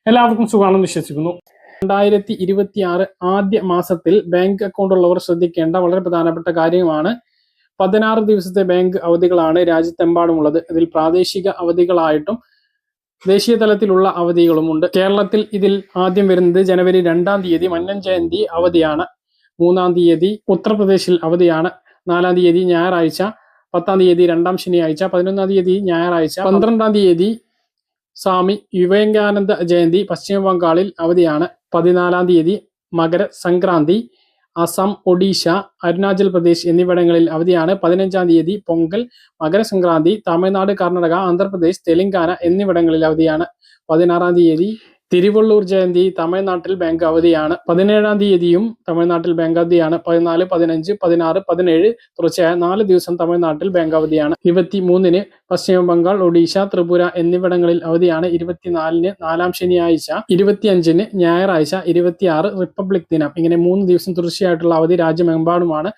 എല്ലാവർക്കും സുഖമാണെന്ന് വിശ്വസിക്കുന്നു. 2026 ആദ്യ മാസത്തിൽ ബാങ്ക് അക്കൗണ്ട് ഉള്ളവർ ശ്രദ്ധിക്കേണ്ട വളരെ പ്രധാനപ്പെട്ട കാര്യമാണ്. 16 ദിവസത്തെ ബാങ്ക് അവധികളാണ് രാജ്യത്തെമ്പാടുമുള്ളത്. ഇതിൽ പ്രാദേശിക അവധികളായിട്ടും ദേശീയ തലത്തിലുള്ള അവധികളുമുണ്ട്. കേരളത്തിൽ ഇതിൽ ആദ്യം വരുന്നത് ജനുവരി 2-ാം തീയതി മന്നൻ ജയന്തി അവധിയാണ്. 3-ാം തീയതി ഉത്തർപ്രദേശിൽ അവധിയാണ്. 4-ാം തീയതി ഞായറാഴ്ച, 10-ാം തീയതി 2-ാം ശനിയാഴ്ച, 11-ാം തീയതി ഞായറാഴ്ച, 12-ാം തീയതി സ്വാമി വിവേകാനന്ദ ജയന്തി പശ്ചിമ ബംഗാളിൽ അവധിയാണ്. 14-ാം തീയതി മകര സംക്രാന്തി അസം, ഒഡീഷ, അരുണാചൽ പ്രദേശ് എന്നിവിടങ്ങളിൽ അവധിയാണ്. 15-ാം തീയതി പൊങ്കൽ, മകരസംക്രാന്തി തമിഴ്നാട്, കർണാടക, ആന്ധ്രാപ്രദേശ്, തെലങ്കാന എന്നിവിടങ്ങളിൽ അവധിയാണ്. 16-ാം തീയതി തിരുവള്ളൂർ ജയന്തി തമിഴ്നാട്ടിൽ ബാങ്ക് അവധിയാണ്. 17-ാം തീയതിയും തമിഴ്നാട്ടിൽ ബാങ്ക് അവധിയാണ്. 14, 15, 16, 17 തുടർച്ചയായ 4 ദിവസം തമിഴ്നാട്ടിൽ ബാങ്ക് അവധിയാണ്. 23-ന് പശ്ചിമ ബംഗാൾ, ഒഡീഷ, ത്രിപുര എന്നിവിടങ്ങളിൽ അവധിയാണ്. 24-ന് 4-ാം ശനിയാഴ്ച, 25-ന് ഞായറാഴ്ച, 26 റിപ്പബ്ലിക് ദിനം. ഇങ്ങനെ 3 ദിവസം തുടർച്ചയായിട്ടുള്ള അവധി രാജ്യമെമ്പാടുമാണ്.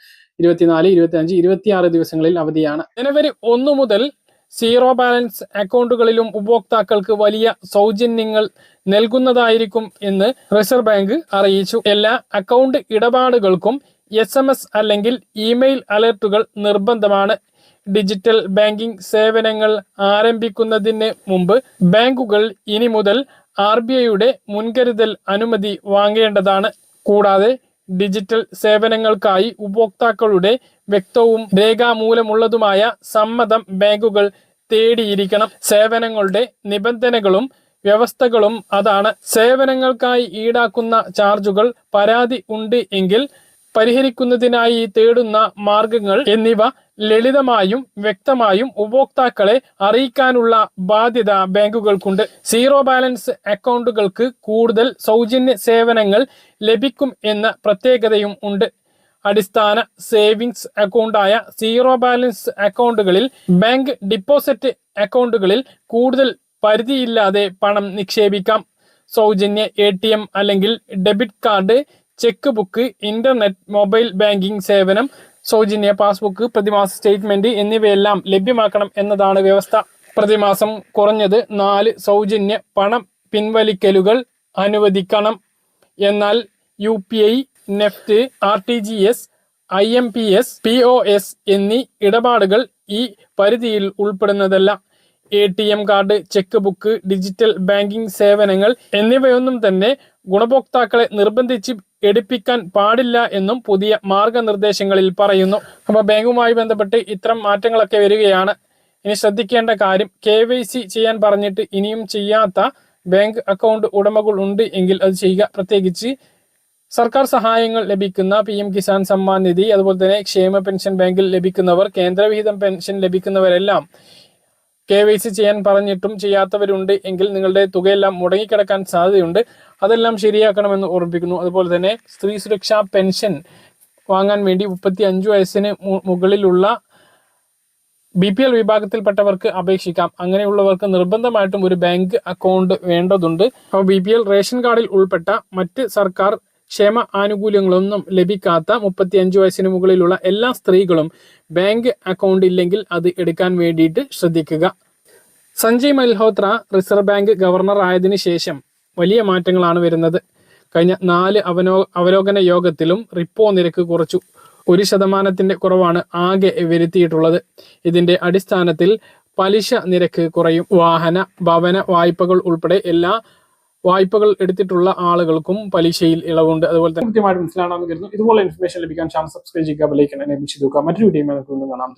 24, 25, 26 ദിവസങ്ങളിൽ അവധിയാണ്. ജനുവരി 1 മുതൽ സീറോ ബാലൻസ് അക്കൗണ്ടുകളിലും ഉപഭോക്താക്കൾക്ക് വലിയ സൗജന്യങ്ങൾ നൽകുന്നതായിരിക്കും എന്ന് റിസർവ് ബാങ്ക് അറിയിച്ചു. എല്ലാ അക്കൗണ്ട് ഇടപാടുകൾക്കും SMS അല്ലെങ്കിൽ ഇമെയിൽ അലർട്ടുകൾ നിർബന്ധമാണ്. ഡിജിറ്റൽ ബാങ്കിംഗ് സേവനങ്ങൾ ആരംഭിക്കുന്നതിന് മുമ്പ് ബാങ്കുകൾ ഇനി മുതൽ RBIയുടെ മുൻകരുതൽ അനുമതി വാങ്ങേണ്ടതാണ്. കൂടാതെ ഡിജിറ്റൽ സേവനങ്ങൾക്കായി ഉപഭോക്താക്കളുടെ വ്യക്തവും രേഖാമൂലമുള്ളതുമായ സമ്മതം ബാങ്കുകൾ തേടിയിരിക്കണം. സേവനങ്ങളുടെ നിബന്ധനകളും വ്യവസ്ഥകളും അതാണ്. സേവനങ്ങൾക്കായി ഈടാക്കുന്ന ചാർജുകൾ, പരാതി ഉണ്ട് എങ്കിൽ പരിഹരിക്കുന്നതിനായി തേടുന്ന മാർഗങ്ങൾ എന്നിവ ലളിതമായും വ്യക്തമായും ഉപഭോക്താക്കളെ അറിയിക്കാനുള്ള ബാധ്യത ബാങ്കുകൾക്കുണ്ട്. സീറോ ബാലൻസ് അക്കൗണ്ടുകൾക്ക് കൂടുതൽ സൗജന്യ സേവനങ്ങൾ ലഭിക്കും എന്ന പ്രത്യേകതയും ഉണ്ട്. അടിസ്ഥാന സേവിങ്സ് അക്കൗണ്ടായ സീറോ ബാലൻസ് അക്കൗണ്ടുകളിൽ ബാങ്ക് ഡിപ്പോസിറ്റ് അക്കൗണ്ടുകളിൽ കൂടുതൽ പരിധിയില്ലാതെ പണം നിക്ഷേപിക്കാം. സൗജന്യ ATM അല്ലെങ്കിൽ debit card, cheque book, internet, mobile banking സേവനം, സൗജന്യ പാസ്ബുക്ക്, പ്രതിമാസ സ്റ്റേറ്റ്മെന്റ് എന്നിവയെല്ലാം ലഭ്യമാക്കണം എന്നതാണ് വ്യവസ്ഥ. പ്രതിമാസം കുറഞ്ഞത് 4 സൗജന്യ പണം പിൻവലിക്കലുകൾ അനുവദിക്കണം. എന്നാൽ UPI, NEFT, RTGS, IMPS, POS എന്നീ ഇടപാടുകൾ ഈ പരിധിയിൽ ഉൾപ്പെടുന്നതല്ല. ATM card, cheque book, digital banking സേവനങ്ങൾ എന്നിവയൊന്നും തന്നെ ഗുണഭോക്താക്കളെ നിർബന്ധിച്ച് എടുപ്പിക്കാൻ പാടില്ല എന്നും പുതിയ മാർഗനിർദ്ദേശങ്ങളിൽ പറയുന്നു. അപ്പോൾ ബാങ്കുമായി ബന്ധപ്പെട്ട് ഇത്തരം മാറ്റങ്ങളൊക്കെ വരികയാണ്. ഇനി ശ്രദ്ധിക്കേണ്ട കാര്യം, KYC ചെയ്യാൻ പറഞ്ഞിട്ട് ഇനിയും ചെയ്യാത്ത ബാങ്ക് അക്കൗണ്ട് ഉടമകൾ ഉണ്ട് എങ്കിൽ അത് ചെയ്യുക. പ്രത്യേകിച്ച് സർക്കാർ സഹായങ്ങൾ ലഭിക്കുന്ന PM കിസാൻ സമ്മാൻ നിധി, അതുപോലെ തന്നെ ക്ഷേമ പെൻഷൻ ബാങ്കിൽ ലഭിക്കുന്നവർ, കേന്ദ്രവിഹിതം പെൻഷൻ ലഭിക്കുന്നവരെല്ലാം KYC ചെയ്യാൻ പറഞ്ഞിട്ടും ചെയ്യാത്തവരുണ്ട് എങ്കിൽ നിങ്ങളുടെ തുകയെല്ലാം മുടങ്ങിക്കിടക്കാൻ സാധ്യതയുണ്ട്. അതെല്ലാം ശരിയാക്കണമെന്ന് ഓർമ്മിപ്പിക്കുന്നു. അതുപോലെ തന്നെ സ്ത്രീ സുരക്ഷാ പെൻഷൻ വാങ്ങാൻ വേണ്ടി 35 വയസ്സിന് മുകളിലുള്ള BPL വിഭാഗത്തിൽപ്പെട്ടവർക്ക് അപേക്ഷിക്കാം. അങ്ങനെയുള്ളവർക്ക് നിർബന്ധമായിട്ടും ഒരു ബാങ്ക് അക്കൗണ്ട് വേണ്ടതുണ്ട്. അപ്പോൾ BPL റേഷൻ കാർഡിൽ ഉൾപ്പെട്ട മറ്റ് സർക്കാർ ക്ഷേമ ആനുകൂല്യങ്ങളൊന്നും ലഭിക്കാത്ത 35 വയസ്സിന് മുകളിലുള്ള എല്ലാ സ്ത്രീകളും ബാങ്ക് അക്കൗണ്ട് ഇല്ലെങ്കിൽ അത് എടുക്കാൻ വേണ്ടിയിട്ട് ശ്രദ്ധിക്കുക. Sanjay Malhotra reserve bank governor ആയതിനു ശേഷം വലിയ മാറ്റങ്ങളാണ് വരുന്നത്. കഴിഞ്ഞ 4 അവലോകന യോഗത്തിലും റിപ്പോ നിരക്ക് കുറച്ചു. 1% കുറവാണ് ആകെ വരുത്തിയിട്ടുള്ളത്. ഇതിന്റെ അടിസ്ഥാനത്തിൽ പലിശ നിരക്ക് കുറയും. വാഹന, ഭവന വായ്പകൾ ഉൾപ്പെടെ എല്ലാ വായ്പകൾ എടുത്തിട്ടുള്ള ആളുകൾക്കും പലിശയിൽ ഇളവുണ്ട്. അതുപോലെ തന്നെ കൃത്യമായിട്ട് മനസ്സിലാണെന്ന് കരുതുന്നു. ഇതുപോലെ ഇൻഫർമേഷൻ ലഭിക്കാൻ ചാനൽ സബ്സ്ക്രൈബ് ചെയ്യുക, ബെൽ ഐക്കൺ എനേബിൾ ചെയ്ത് വെക്കുക. മറ്റൊരു വീഡിയോ കാണാം.